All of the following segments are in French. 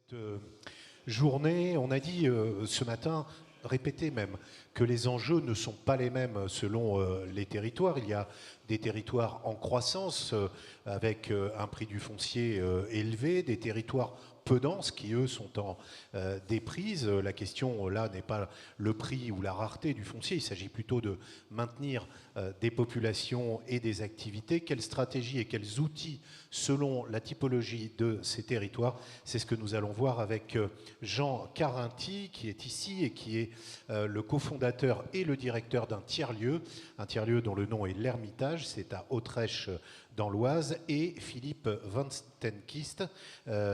cette journée. On a dit ce matin, répété même, que les enjeux ne sont pas les mêmes selon les territoires. Il y a des territoires en croissance avec un prix du foncier élevé, des territoires peu denses qui, eux, sont en déprise. La question, là, n'est pas le prix ou la rareté du foncier. Il s'agit plutôt de maintenir des populations et des activités. Quelle stratégie et quels outils, selon la typologie de ces territoires? C'est ce que nous allons voir avec Jean Carinti, qui est ici et qui est le cofondateur et le directeur d'un tiers-lieu dont le nom est l'Ermitage, c'est à Autrèche dans l'Oise, et Philippe Van Stenkist,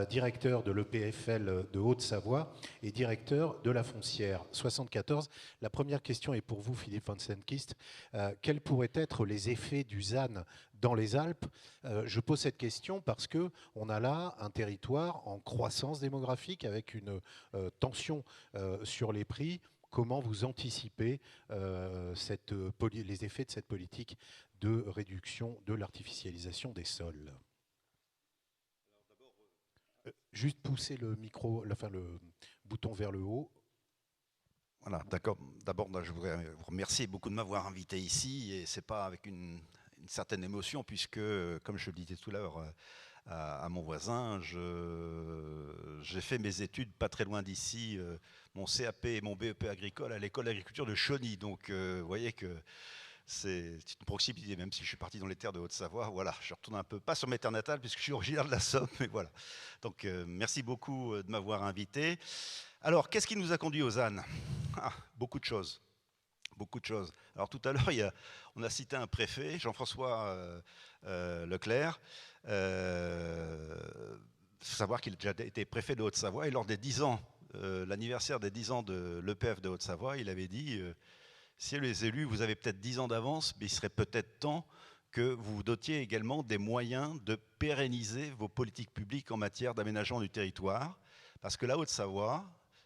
directeur de l'EPFL de Haute-Savoie et directeur de la Foncière 74. La première question est pour vous, Philippe Van Stenkist. Quels pourraient être les effets du ZAN dans les Alpes? Je pose cette question parce qu'on a là un territoire en croissance démographique avec une tension sur les prix. Comment vous anticipez les effets de cette politique de réduction de l'artificialisation des sols? Juste pousser le micro, enfin le bouton vers le haut. Voilà, d'accord. D'abord, je voudrais vous remercier beaucoup de m'avoir invité ici, et c'est pas avec une certaine émotion, puisque, comme je le disais tout à l'heure à mon voisin, j'ai fait mes études pas très loin d'ici, mon CAP et mon BEP agricole à l'école d'agriculture de Chauny. Donc, vous voyez que c'est une proximité, même si je suis parti dans les terres de Haute-Savoie. Voilà, je retourne un peu, pas sur mes terres natales, puisque je suis originaire de la Somme, mais voilà. Donc, merci beaucoup de m'avoir invité. Alors, qu'est-ce qui nous a conduit aux ZAN? Beaucoup de choses. Beaucoup de choses. Alors tout à l'heure, on a cité un préfet, Jean-François Leclerc. Il faut savoir qu'il a déjà été préfet de Haute-Savoie, et lors des 10 ans, l'anniversaire des 10 ans de l'EPF de Haute-Savoie, il avait dit si les élus, vous avez peut-être 10 ans d'avance, mais il serait peut-être temps que vous vous dotiez également des moyens de pérenniser vos politiques publiques en matière d'aménagement du territoire. Parce que la Haute-Savoie,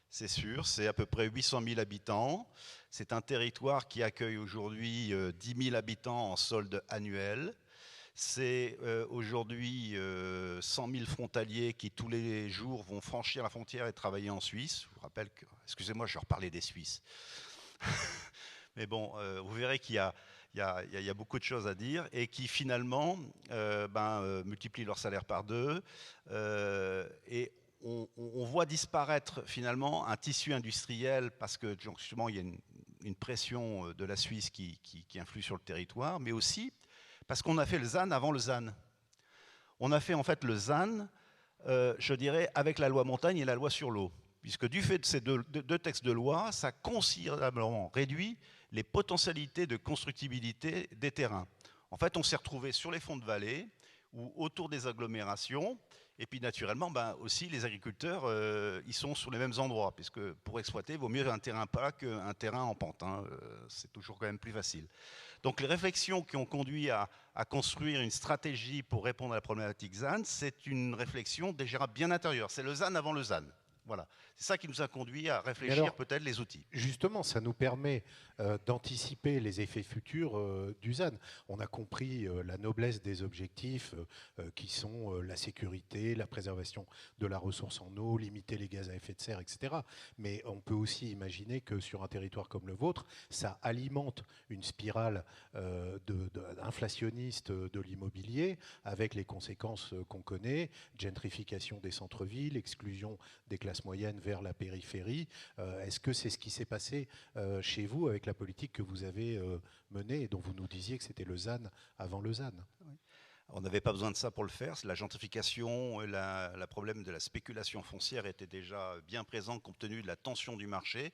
c'est sûr, c'est à peu près 800 000 habitants. C'est un territoire qui accueille aujourd'hui 10 000 habitants en solde annuel. C'est aujourd'hui 100 000 frontaliers qui tous les jours vont franchir la frontière et travailler en Suisse. Je vous rappelle que, excusez-moi, je reparlais des Suisses. Mais bon, vous verrez qu'il y a beaucoup de choses à dire, et qui finalement multiplient leur salaire par deux. Et on voit disparaître finalement un tissu industriel, parce que justement il y a une pression de la Suisse qui influe sur le territoire, mais aussi parce qu'on a fait le ZAN avant le ZAN. On a fait en fait le ZAN, je dirais, avec la loi montagne et la loi sur l'eau, puisque du fait de ces deux textes de loi, ça a considérablement réduit les potentialités de constructibilité des terrains. En fait, on s'est retrouvé sur les fonds de vallée ou autour des agglomérations. Et puis naturellement, aussi les agriculteurs, ils sont sur les mêmes endroits, puisque pour exploiter, il vaut mieux un terrain plat qu'un terrain en pente. C'est toujours quand même plus facile. Donc les réflexions qui ont conduit à construire une stratégie pour répondre à la problématique ZAN, c'est une réflexion déjà bien intérieure. C'est le ZAN avant le ZAN. Voilà. C'est ça qui nous a conduit à réfléchir peut-être les outils. Justement, ça nous permet d'anticiper les effets futurs du ZAN. On a compris la noblesse des objectifs qui sont la sécurité, la préservation de la ressource en eau, limiter les gaz à effet de serre, etc. Mais on peut aussi imaginer que sur un territoire comme le vôtre, ça alimente une spirale inflationniste de l'immobilier, avec les conséquences qu'on connaît, gentrification des centres-villes, exclusion des classes moyennes vers la périphérie. Est-ce que c'est ce qui s'est passé chez vous avec la politique que vous avez menée et dont vous nous disiez que c'était le ZAN avant le ZAN? Oui. On n'avait pas besoin de ça pour le faire. La gentrification, le problème de la spéculation foncière était déjà bien présent compte tenu de la tension du marché.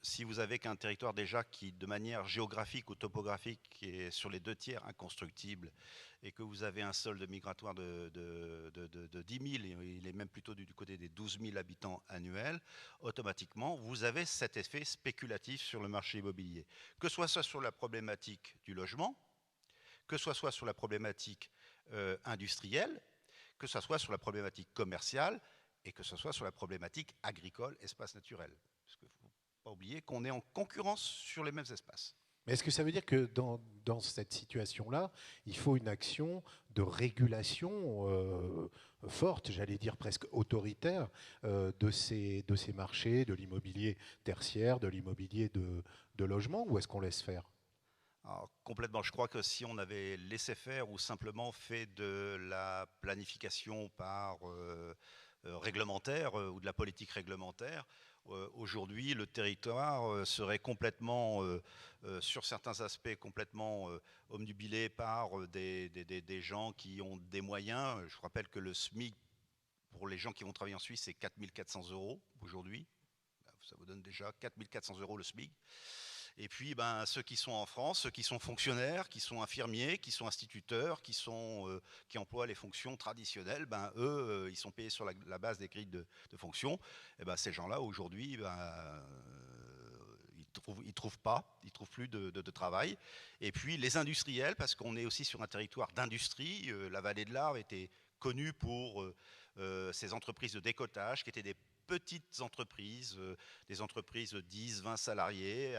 Si vous avez qu'un territoire déjà qui, de manière géographique ou topographique, est sur les 2 tiers inconstructible, et que vous avez un solde migratoire de 10 000, et il est même plutôt du côté des 12 000 habitants annuels, automatiquement, vous avez cet effet spéculatif sur le marché immobilier. Que ce soit sur la problématique du logement, que ce soit sur la problématique industrielle, que ce soit sur la problématique commerciale, et que ce soit sur la problématique agricole, espace naturel. Parce qu'il ne faut pas oublier qu'on est en concurrence sur les mêmes espaces. Mais est-ce que ça veut dire que dans cette situation-là, il faut une action de régulation forte, j'allais dire presque autoritaire, de ces marchés, de l'immobilier tertiaire, de l'immobilier de logement, ou est-ce qu'on laisse faire? Alors, complètement. Je crois que si on avait laissé faire ou simplement fait de la planification par réglementaire ou de la politique réglementaire, aujourd'hui le territoire serait complètement, sur certains aspects, complètement omnubilé par des gens qui ont des moyens. Je vous rappelle que le SMIC pour les gens qui vont travailler en Suisse, c'est 4 400 € aujourd'hui. Ça vous donne déjà 4 400 € le SMIC. Et puis, ben, ceux qui sont en France, ceux qui sont fonctionnaires, qui sont infirmiers, qui sont instituteurs, qui emploient les fonctions traditionnelles, ben, eux, ils sont payés sur la base des grilles de fonctions. Et ben, ces gens-là, aujourd'hui, ben, ils trouvent pas, ils trouvent plus de travail. Et puis, les industriels, parce qu'on est aussi sur un territoire d'industrie, la vallée de l'Arve était connue pour ces entreprises de décotage qui étaient des petites entreprises, des entreprises de 10, 20 salariés,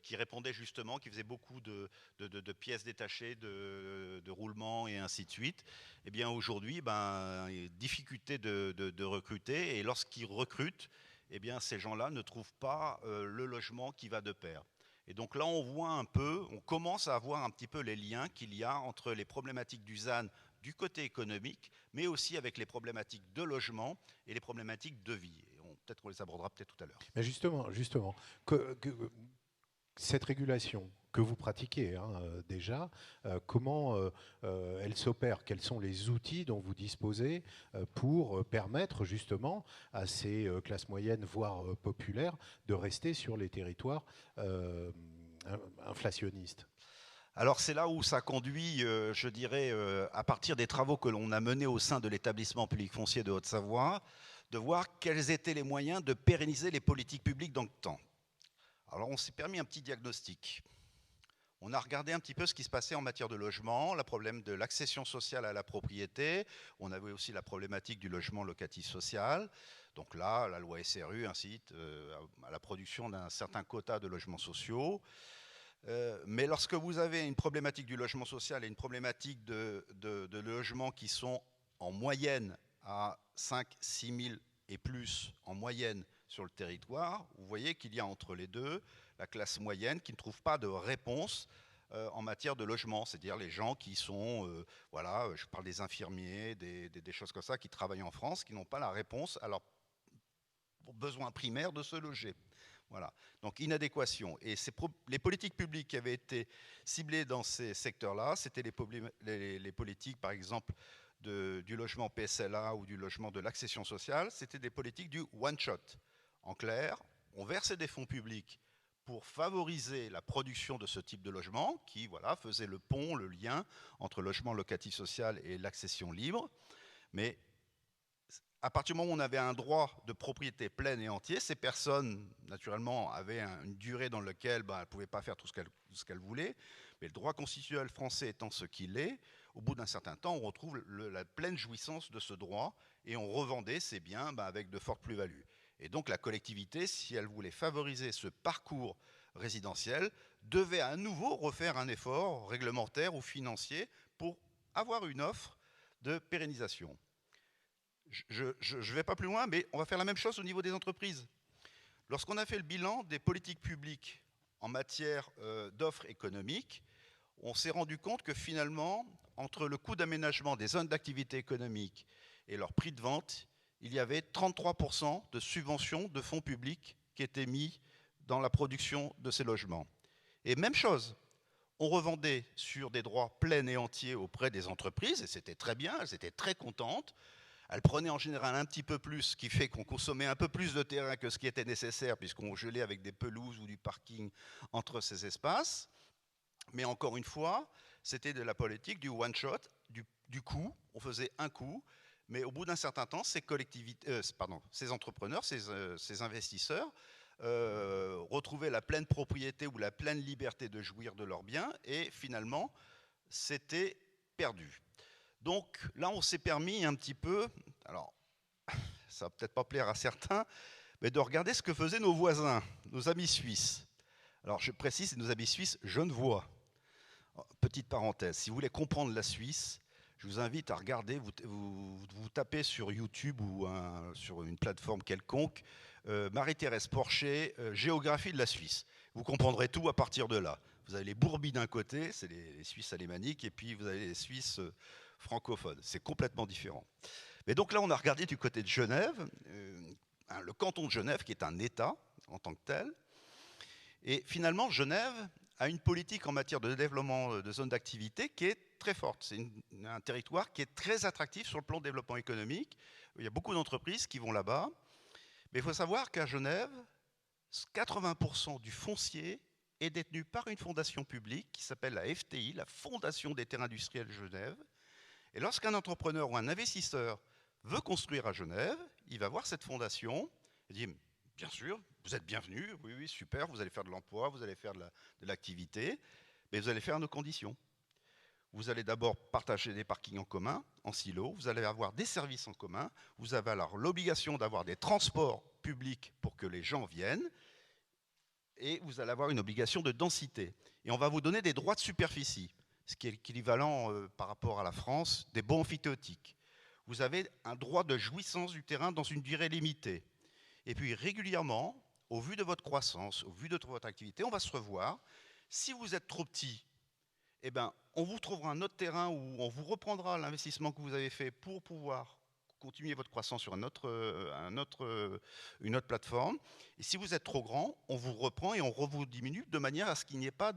qui répondaient justement, qui faisaient beaucoup de pièces détachées, de roulements et ainsi de suite. Eh bien aujourd'hui, ben, difficulté de recruter, et lorsqu'ils recrutent, eh bien ces gens-là ne trouvent pas le logement qui va de pair. Et donc là, on commence à voir un petit peu les liens qu'il y a entre les problématiques du ZAN du côté économique, mais aussi avec les problématiques de logement et les problématiques de vie. Et peut-être qu'on les abordera peut-être tout à l'heure. Mais justement, cette régulation que vous pratiquez déjà, comment elle s'opère? Quels sont les outils dont vous disposez pour permettre justement à ces classes moyennes, voire populaires, de rester sur les territoires inflationnistes? Alors c'est là où ça conduit, je dirais, à partir des travaux que l'on a menés au sein de l'établissement public foncier de Haute-Savoie, de voir quels étaient les moyens de pérenniser les politiques publiques dans le temps. Alors on s'est permis un petit diagnostic. On a regardé un petit peu ce qui se passait en matière de logement, le problème de l'accession sociale à la propriété. On avait aussi la problématique du logement locatif social. Donc là, la loi SRU incite à la production d'un certain quota de logements sociaux. Mais lorsque vous avez une problématique du logement social et une problématique de logements qui sont en moyenne à 5 6 000 et plus en moyenne sur le territoire, vous voyez qu'il y a entre les deux la classe moyenne qui ne trouve pas de réponse en matière de logement, c'est-à-dire les gens qui sont, voilà, je parle des infirmiers, des choses comme ça, qui travaillent en France, qui n'ont pas la réponse à leurs besoins primaires de se loger. Voilà. Donc inadéquation. Et les politiques publiques qui avaient été ciblées dans ces secteurs-là, c'était les politiques, par exemple, du logement PSLA ou du logement de l'accession sociale, c'était des politiques du one-shot. En clair, on versait des fonds publics pour favoriser la production de ce type de logement, qui voilà, faisait le pont, le lien entre le logement locatif social et l'accession libre. Mais à partir du moment où on avait un droit de propriété pleine et entier, ces personnes, naturellement, avaient une durée dans laquelle elles ne pouvaient pas faire tout ce qu'elles voulaient, mais le droit constitutionnel français étant ce qu'il est, au bout d'un certain temps, on retrouve la pleine jouissance de ce droit et on revendait ces biens avec de fortes plus-values. Et donc la collectivité, si elle voulait favoriser ce parcours résidentiel, devait à nouveau refaire un effort réglementaire ou financier pour avoir une offre de pérennisation. Je ne vais pas plus loin, mais on va faire la même chose au niveau des entreprises. Lorsqu'on a fait le bilan des politiques publiques en matière d'offres économiques, on s'est rendu compte que finalement, entre le coût d'aménagement des zones d'activité économique et leur prix de vente, il y avait 33% de subventions de fonds publics qui étaient mis dans la production de ces logements. Et même chose, on revendait sur des droits pleins et entiers auprès des entreprises, et c'était très bien, elles étaient très contentes. Elles prenaient en général un petit peu plus, ce qui fait qu'on consommait un peu plus de terrain que ce qui était nécessaire, puisqu'on gelait avec des pelouses ou du parking entre ces espaces. Mais encore une fois, c'était de la politique du one-shot, du coup. On faisait un coup, mais au bout d'un certain temps, ces entrepreneurs, ces investisseurs, retrouvaient la pleine propriété ou la pleine liberté de jouir de leurs biens, et finalement, c'était perdu. Donc là, on s'est permis un petit peu, alors ça va peut-être pas plaire à certains, mais de regarder ce que faisaient nos voisins, nos amis suisses. Alors je précise, nos amis suisses genevois. Petite parenthèse, si vous voulez comprendre la Suisse, je vous invite à regarder, vous tapez sur YouTube ou sur une plateforme quelconque, Marie-Thérèse Porcher, géographie de la Suisse. Vous comprendrez tout à partir de là. Vous avez les Bourbis d'un côté, c'est les Suisses alémaniques, et puis vous avez les Suisses francophones. C'est complètement différent. Mais donc là, on a regardé du côté de Genève, le canton de Genève, qui est un État en tant que tel. Et finalement, Genève a une politique en matière de développement de zones d'activité qui est très forte. C'est un territoire qui est très attractif sur le plan de développement économique. Il y a beaucoup d'entreprises qui vont là-bas. Mais il faut savoir qu'à Genève, 80% du foncier est détenu par une fondation publique qui s'appelle la FTI, la Fondation des terres industriels de Genève. Et lorsqu'un entrepreneur ou un investisseur veut construire à Genève, il va voir cette fondation et dit « Bien sûr, vous êtes bienvenus, oui, oui, super, vous allez faire de l'emploi, vous allez faire de l'activité, mais vous allez faire à nos conditions. Vous allez d'abord partager des parkings en commun, en silo, vous allez avoir des services en commun, vous avez alors l'obligation d'avoir des transports publics pour que les gens viennent, et vous allez avoir une obligation de densité. Et on va vous donner des droits de superficie, ce qui est l'équivalent par rapport à la France des baux amphithéotiques. Vous avez un droit de jouissance du terrain dans une durée limitée. Et puis régulièrement, au vu de votre croissance, au vu de votre activité, on va se revoir. Si vous êtes trop petit, eh ben, on vous trouvera un autre terrain où on vous reprendra l'investissement que vous avez fait pour pouvoir continuer votre croissance sur une autre plateforme. Et si vous êtes trop grand, on vous reprend et on vous diminue de manière à ce qu'il n'y ait pas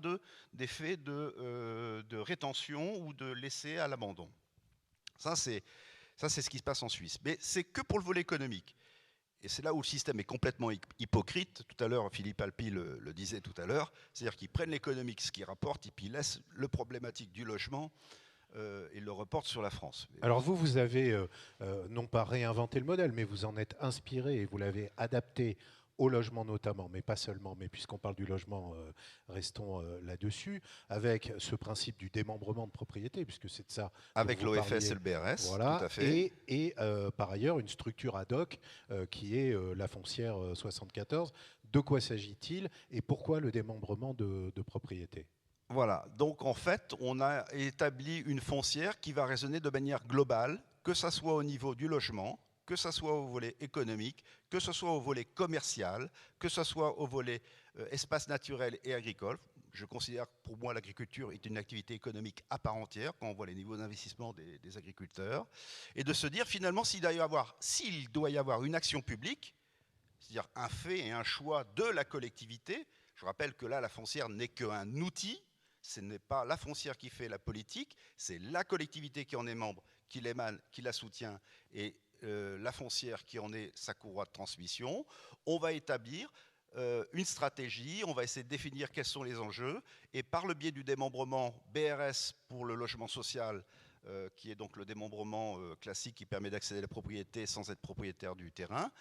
d'effet de rétention ou de laisser à l'abandon. Ça, c'est ce qui se passe en Suisse. Mais c'est que pour le volet économique. Et c'est là où le système est complètement hypocrite. Tout à l'heure, Philippe Alpi le disait tout à l'heure, c'est-à-dire qu'ils prennent l'économique, ce qu'ils rapportent, et puis ils laissent le problématique du logement, ils le reportent sur la France. Alors vous avez non pas réinventé le modèle, mais vous en êtes inspiré et vous l'avez adapté au logement notamment, mais pas seulement, mais puisqu'on parle du logement, restons là-dessus, avec ce principe du démembrement de propriété, puisque c'est de ça avec l'OFS et le BRS, voilà, tout à fait. Et par ailleurs, une structure ad hoc qui est la foncière 74. De quoi s'agit-il et pourquoi le démembrement de propriété ? Voilà, donc en fait, on a établi une foncière qui va raisonner de manière globale, que ce soit au niveau du logement, que ce soit au volet économique, que ce soit au volet commercial, que ce soit au volet espace naturel et agricole. Je considère que pour moi l'agriculture est une activité économique à part entière quand on voit les niveaux d'investissement des agriculteurs. Et de se dire finalement s'il doit y avoir une action publique, c'est-à-dire un fait et un choix de la collectivité, je rappelle que là la foncière n'est qu'un outil, ce n'est pas la foncière qui fait la politique, c'est la collectivité qui en est membre, qui l'émane, qui la soutient, et la foncière qui en est sa courroie de transmission. On va établir une stratégie, on va essayer de définir quels sont les enjeux, et par le biais du démembrement BRS pour le logement social, qui est donc le démembrement classique qui permet d'accéder à la propriété sans être propriétaire du terrain,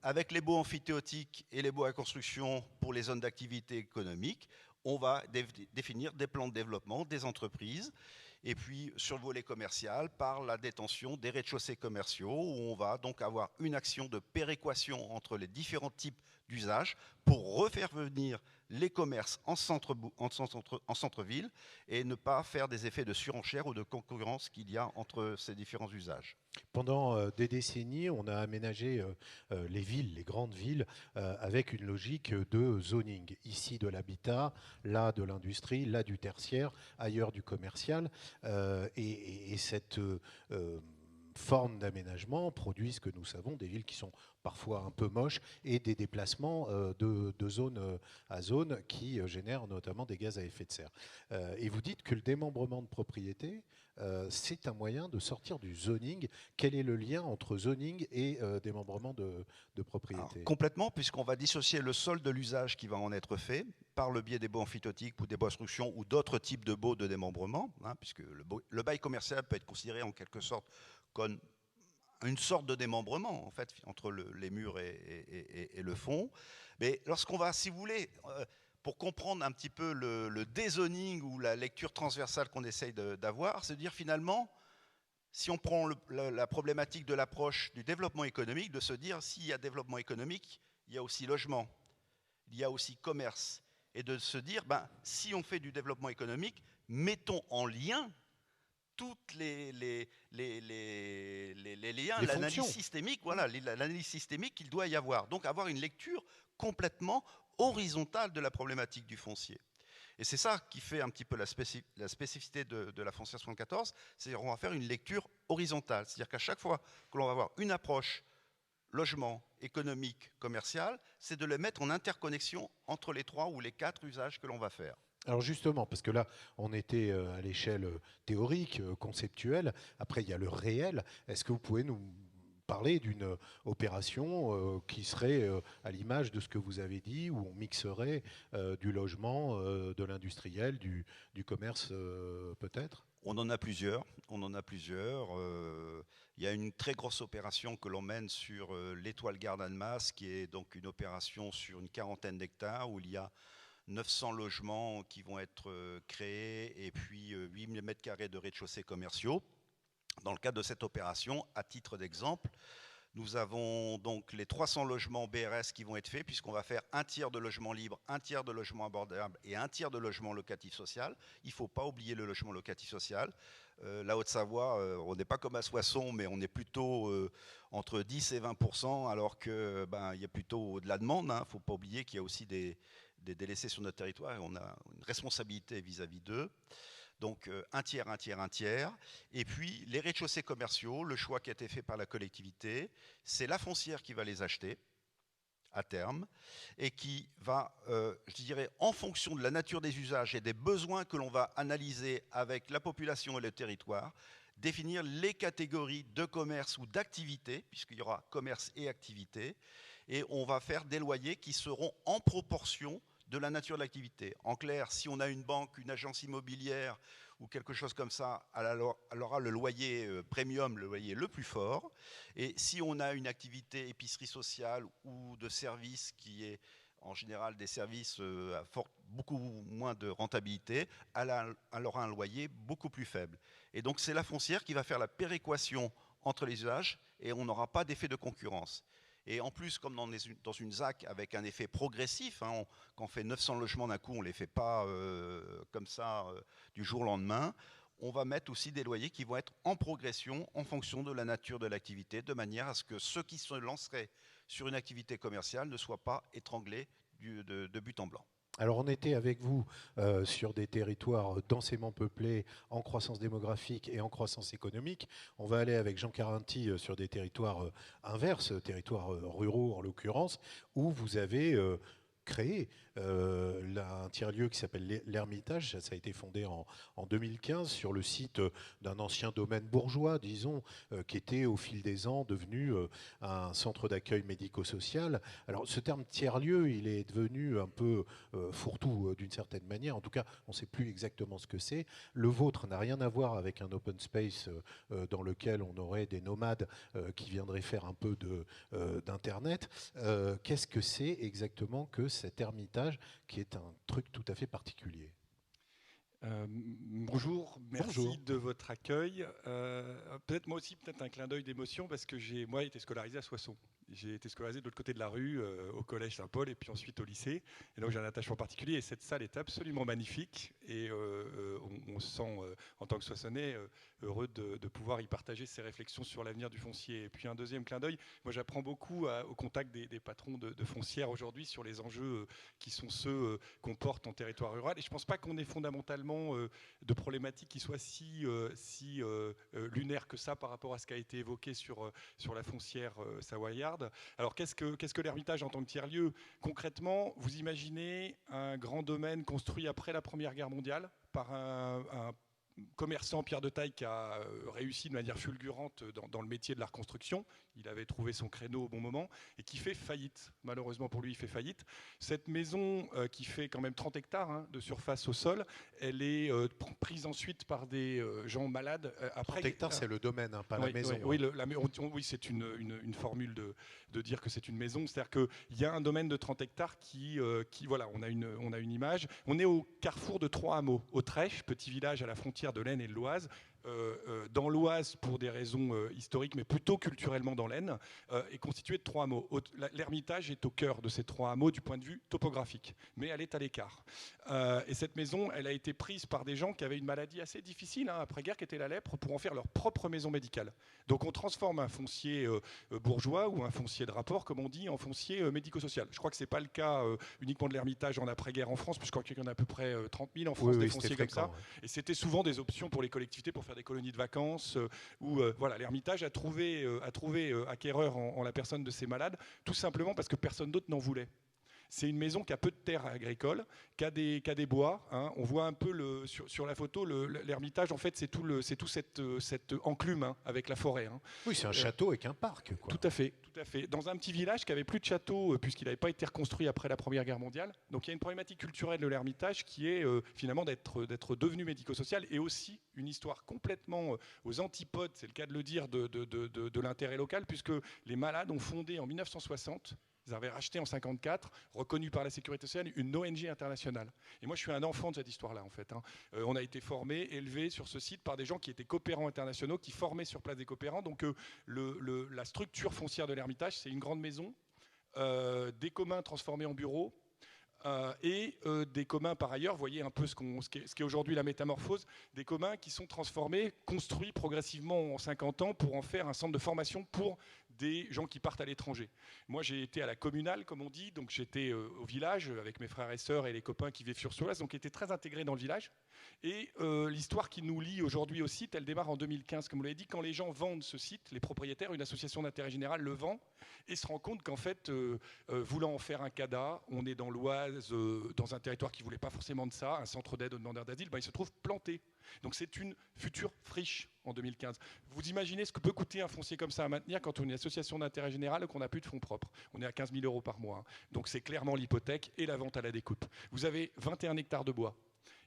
avec les baux amphithéotiques et les baux à construction pour les zones d'activité économique, on va définir des plans de développement des entreprises. Et puis sur le volet commercial, par la détention des rez-de-chaussée commerciaux, où on va donc avoir une action de péréquation entre les différents types d'usages pour refaire venir les commerces en centre-ville et ne pas faire des effets de surenchère ou de concurrence qu'il y a entre ces différents usages. Pendant des décennies, on a aménagé les villes, les grandes villes, avec une logique de zoning. Ici de l'habitat, là de l'industrie, là du tertiaire, ailleurs du commercial. Et cette forme d'aménagement produit ce que nous savons, des villes qui sont parfois un peu moches et des déplacements de zone à zone qui génèrent notamment des gaz à effet de serre. Et vous dites que le démembrement de propriété, c'est un moyen de sortir du zoning. Quel est le lien entre zoning et démembrement de propriété ? Alors, complètement, puisqu'on va dissocier le sol de l'usage qui va en être fait par le biais des baux amphithéotiques ou des baux à construction ou d'autres types de baux de démembrement, puisque le bail commercial peut être considéré en quelque sorte comme une sorte de démembrement en fait entre les murs et le fond. Mais lorsqu'on va, si vous voulez, pour comprendre un petit peu le dézoning ou la lecture transversale qu'on essaye d'avoir, c'est de dire finalement, si on prend la problématique de l'approche du développement économique, de se dire s'il y a développement économique, il y a aussi logement, il y a aussi commerce, et de se dire, ben, si on fait du développement économique, mettons en lien toutes les liens, l'analyse systémique, voilà, l'analyse systémique qu'il doit y avoir. Donc avoir une lecture complètement horizontale de la problématique du foncier. Et c'est ça qui fait un petit peu la spécificité de la foncière 74, c'est qu'on va faire une lecture horizontale. C'est-à-dire qu'à chaque fois que l'on va avoir une approche logement, économique, commercial, c'est de les mettre en interconnexion entre les 3 ou les 4 usages que l'on va faire. Alors justement, parce que là, on était à l'échelle théorique, conceptuelle. Après, il y a le réel. Est-ce que vous pouvez nous parler d'une opération qui serait à l'image de ce que vous avez dit, où on mixerait du logement, de l'industriel, du commerce peut-être ? On en a plusieurs. Il y a une très grosse opération que l'on mène sur l'Étoile Garden-Masse, qui est donc une opération sur une 40aine d'hectares, où il y a 900 logements qui vont être créés et puis 8000 m² de rez-de-chaussée commerciaux. Dans le cadre de cette opération, à titre d'exemple, nous avons donc les 300 logements BRS qui vont être faits, puisqu'on va faire un tiers de logements libres, un tiers de logements abordables et un tiers de logements locatifs social. Il ne faut pas oublier le logement locatif social. La Haute-Savoie, on n'est pas comme à Soissons, mais on est plutôt entre 10 et 20%, alors qu'il y a plutôt de la demande. Il ne faut pas oublier qu'il y a aussi des délaissés sur notre territoire et on a une responsabilité vis-à-vis d'eux. Donc un tiers, un tiers, un tiers. Et puis les rez-de-chaussée commerciaux, le choix qui a été fait par la collectivité, c'est la foncière qui va les acheter à terme et qui va, je dirais, en fonction de la nature des usages et des besoins que l'on va analyser avec la population et le territoire, définir les catégories de commerce ou d'activité, puisqu'il y aura commerce et activité, et on va faire des loyers qui seront en proportion de la nature de l'activité. En clair, si on a une banque, une agence immobilière ou quelque chose comme ça, elle aura le loyer premium, le loyer le plus fort. Et si on a une activité épicerie sociale ou de service qui est en général des services à beaucoup moins de rentabilité, elle aura un loyer beaucoup plus faible. Et donc c'est la foncière qui va faire la péréquation entre les usages et on n'aura pas d'effet de concurrence. Et en plus, comme dans une ZAC avec un effet progressif, quand on fait 900 logements d'un coup, on ne les fait pas comme ça du jour au lendemain, on va mettre aussi des loyers qui vont être en progression en fonction de la nature de l'activité, de manière à ce que ceux qui se lanceraient sur une activité commerciale ne soient pas étranglés de but en blanc. Alors on était avec vous sur des territoires densément peuplés, en croissance démographique et en croissance économique. On va aller avec Jean Carinti sur des territoires inverses, territoires ruraux en l'occurrence, où vous avez créé un tiers-lieu qui s'appelle l'Ermitage. Ça a été fondé en 2015 sur le site d'un ancien domaine bourgeois, disons, qui était au fil des ans devenu un centre d'accueil médico-social. Alors ce terme tiers-lieu, il est devenu un peu fourre-tout d'une certaine manière. En tout cas, on ne sait plus exactement ce que c'est. Le vôtre n'a rien à voir avec un open space dans lequel on aurait des nomades qui viendraient faire un peu d'Internet. Qu'est-ce que c'est exactement que cet ermitage qui est un truc tout à fait particulier? Bonjour, merci de votre accueil. Peut-être moi aussi, peut-être un clin d'œil d'émotion parce que j'ai moi été scolarisé à Soissons. J'ai été scolarisé de l'autre côté de la rue, au collège Saint-Paul et puis ensuite au lycée. Et donc j'ai un attachement particulier et cette salle est absolument magnifique. Et on se sent, en tant que Soissonnais, heureux de pouvoir y partager ses réflexions sur l'avenir du foncier. Et puis un deuxième clin d'œil, moi j'apprends beaucoup au contact des patrons de foncières aujourd'hui sur les enjeux qui sont ceux qu'on porte en territoire rural. Et je ne pense pas qu'on ait fondamentalement de problématiques qui soient si lunaires que ça par rapport à ce qui a été évoqué sur la foncière savoyarde. Alors qu'est-ce que l'Ermitage en tant que tiers-lieu? Concrètement, vous imaginez un grand domaine construit après la Première Guerre mondiale par un commerçant Pierre de Taille qui a réussi de manière fulgurante dans le métier de la reconstruction. Il avait trouvé son créneau au bon moment et qui fait faillite. Malheureusement pour lui, il fait faillite. Cette maison qui fait quand même 30 hectares de surface au sol, elle est prise ensuite par des gens malades. Après, 30 hectares, c'est le domaine, pas la maison. Oui, oui, c'est une formule de dire que c'est une maison. C'est-à-dire qu'il y a un domaine de 30 hectares qui voilà, on a une image. On est au carrefour de 3 hameaux. Autrèche, petit village à la frontière de l'Aisne et de l'Oise, dans l'Oise pour des raisons historiques, mais plutôt culturellement dans l'Aisne, est constituée de 3 hameaux. L'Ermitage est au cœur de ces 3 hameaux du point de vue topographique, mais elle est à l'écart. Et cette maison, elle a été prise par des gens qui avaient une maladie assez difficile après-guerre, qui était la lèpre, pour en faire leur propre maison médicale. Donc on transforme un foncier bourgeois ou un foncier de rapport, comme on dit, en foncier médico-social. Je crois que ce n'est pas le cas uniquement de l'Ermitage en après-guerre en France, puisqu'il y en a à peu près 30 000 en France, des fonciers comme ça. Ouais. Et c'était souvent des options pour les collectivités pour faire des colonies de vacances. Voilà, l'Ermitage a trouvé acquéreur en la personne de ces malades, tout simplement parce que personne d'autre n'en voulait. C'est une maison qui a peu de terres agricoles, qui a des bois. On voit un peu sur la photo l'Ermitage. En fait, c'est tout cette enclume avec la forêt. Oui, c'est un château avec un parc, quoi. Tout à fait, tout à fait. Dans un petit village qui avait plus de château puisqu'il n'avait pas été reconstruit après la Première Guerre mondiale. Donc il y a une problématique culturelle de l'Ermitage qui est finalement d'être devenu médico-social et aussi une histoire complètement aux antipodes, c'est le cas de le dire, de l'intérêt local, puisque les malades ont fondé en 1960. Ils avaient racheté en 1954, reconnu par la Sécurité sociale, une ONG internationale. Et moi, je suis un enfant de cette histoire-là, en fait. On a été formés, élevés sur ce site par des gens qui étaient coopérants internationaux, qui formaient sur place des coopérants. Donc, la structure foncière de l'Ermitage, c'est une grande maison, des communs transformés en bureaux, et des communs par ailleurs, vous voyez un peu ce qu'est aujourd'hui la métamorphose, des communs qui sont transformés, construits progressivement en 50 ans pour en faire un centre de formation pour des gens qui partent à l'étranger. Moi, j'ai été à la communale, comme on dit, donc j'étais au village avec mes frères et sœurs et les copains qui vivaient sur place, donc j'étais très intégré dans le village. Et l'histoire qui nous lie aujourd'hui au site, elle démarre en 2015, comme vous l'avez dit, quand les gens vendent ce site, les propriétaires, une association d'intérêt général le vend et se rend compte qu'en fait, voulant en faire un CADA, on est dans l'Oise, dans un territoire qui ne voulait pas forcément de ça, un centre d'aide aux demandeurs d'asile, il se trouve planté. Donc c'est une future friche en 2015. Vous imaginez ce que peut coûter un foncier comme ça à maintenir quand on est une association d'intérêt général et qu'on n'a plus de fonds propres. On est à 15 000 € par mois. Donc c'est clairement l'hypothèque et la vente à la découpe. Vous avez 21 hectares de bois.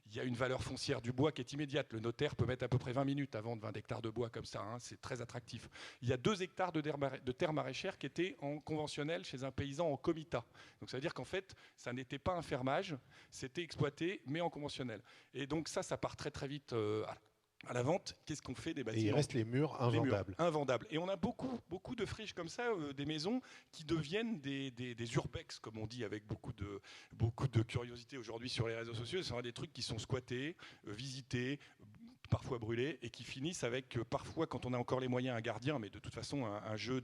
Il y a une valeur foncière du bois qui est immédiate. Le notaire peut mettre à peu près 20 minutes à vendre 20 hectares de bois comme ça. C'est très attractif. Il y a 2 hectares de terres maraîchères qui étaient en conventionnel chez un paysan en comitat. Donc ça veut dire qu'en fait, ça n'était pas un fermage, c'était exploité, mais en conventionnel. Et donc ça part très très vite à la vente. Qu'est-ce qu'on fait des bâtiments ? Et il reste les murs invendables. Invendables. Et on a beaucoup de friches comme ça, des maisons qui deviennent des urbex, comme on dit, avec beaucoup de curiosité aujourd'hui sur les réseaux sociaux. Ce sont des trucs qui sont squattés, visités, parfois brûlés, et qui finissent avec, parfois, quand on a encore les moyens, un gardien, mais de toute façon, un jeu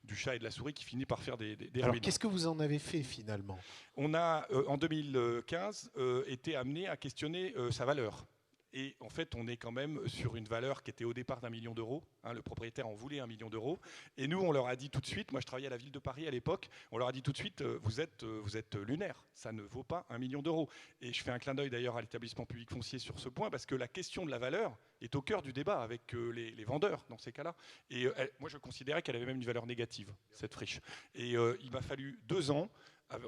du chat et de la souris qui finit par faire des Alors, ruines. qu'est-ce que vous en avez fait, finalement ? On a, en 2015, été amené à questionner sa valeur. Et en fait, on est quand même sur une valeur qui était au départ d'1 million d'euros. Le propriétaire en voulait 1 million d'euros. Et nous, on leur a dit tout de suite, moi je travaillais à la ville de Paris à l'époque, on leur a dit tout de suite, vous êtes lunaire, ça ne vaut pas 1 million d'euros. Et je fais un clin d'œil d'ailleurs à l'établissement public foncier sur ce point, parce que la question de la valeur est au cœur du débat avec les vendeurs dans ces cas-là. Et moi, je considérais qu'elle avait même une valeur négative, cette friche. Et il m'a fallu 2 ans,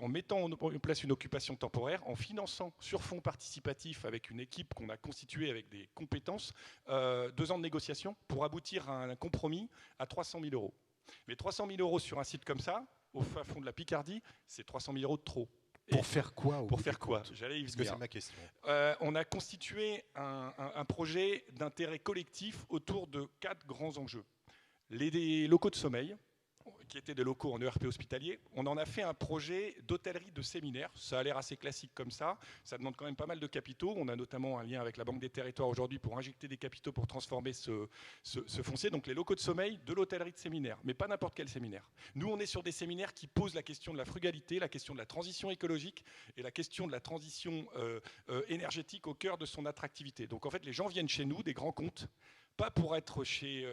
en mettant en place une occupation temporaire, en finançant sur fonds participatifs avec une équipe qu'on a constituée avec des compétences, 2 ans de négociation pour aboutir à un compromis à 300 000 €. Mais 300 000 € sur un site comme ça, au fin fond de la Picardie, c'est 300 000 € de trop. Pour faire quoi ? Pour faire quoi ? J'allais y venir. Parce que c'est ma question. On a constitué un projet d'intérêt collectif autour de 4 grands enjeux. Les locaux de sommeil, qui étaient des locaux en ERP hospitalier. On en a fait un projet d'hôtellerie de séminaire. Ça a l'air assez classique comme ça. Ça demande quand même pas mal de capitaux. On a notamment un lien avec la Banque des Territoires aujourd'hui pour injecter des capitaux pour transformer ce foncier. Donc les locaux de sommeil, de l'hôtellerie de séminaire, mais pas n'importe quel séminaire. Nous, on est sur des séminaires qui posent la question de la frugalité, la question de la transition écologique et la question de la transition énergétique au cœur de son attractivité. Donc en fait, les gens viennent chez nous, des grands comptes, pas pour être chez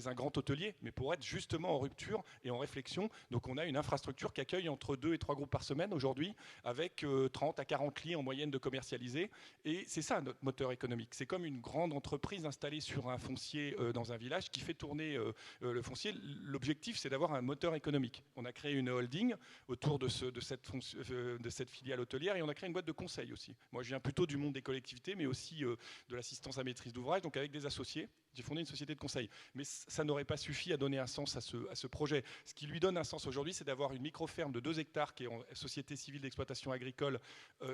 un grand hôtelier, mais pour être justement en rupture et en réflexion. Donc on a une infrastructure qui accueille entre 2 et 3 groupes par semaine aujourd'hui, avec 30 à 40 lits en moyenne de commercialisés. Et c'est ça notre moteur économique. C'est comme une grande entreprise installée sur un foncier dans un village qui fait tourner le foncier. L'objectif, c'est d'avoir un moteur économique. On a créé une holding autour de cette filiale hôtelière et on a créé une boîte de conseil aussi. Moi, je viens plutôt du monde des collectivités, mais aussi de l'assistance à maîtrise d'ouvrage, donc avec des associés. associé. J'ai fondé une société de conseil. Mais ça n'aurait pas suffi à donner un sens à ce projet. Ce qui lui donne un sens aujourd'hui, c'est d'avoir une micro-ferme de 2 hectares qui est en société civile d'exploitation agricole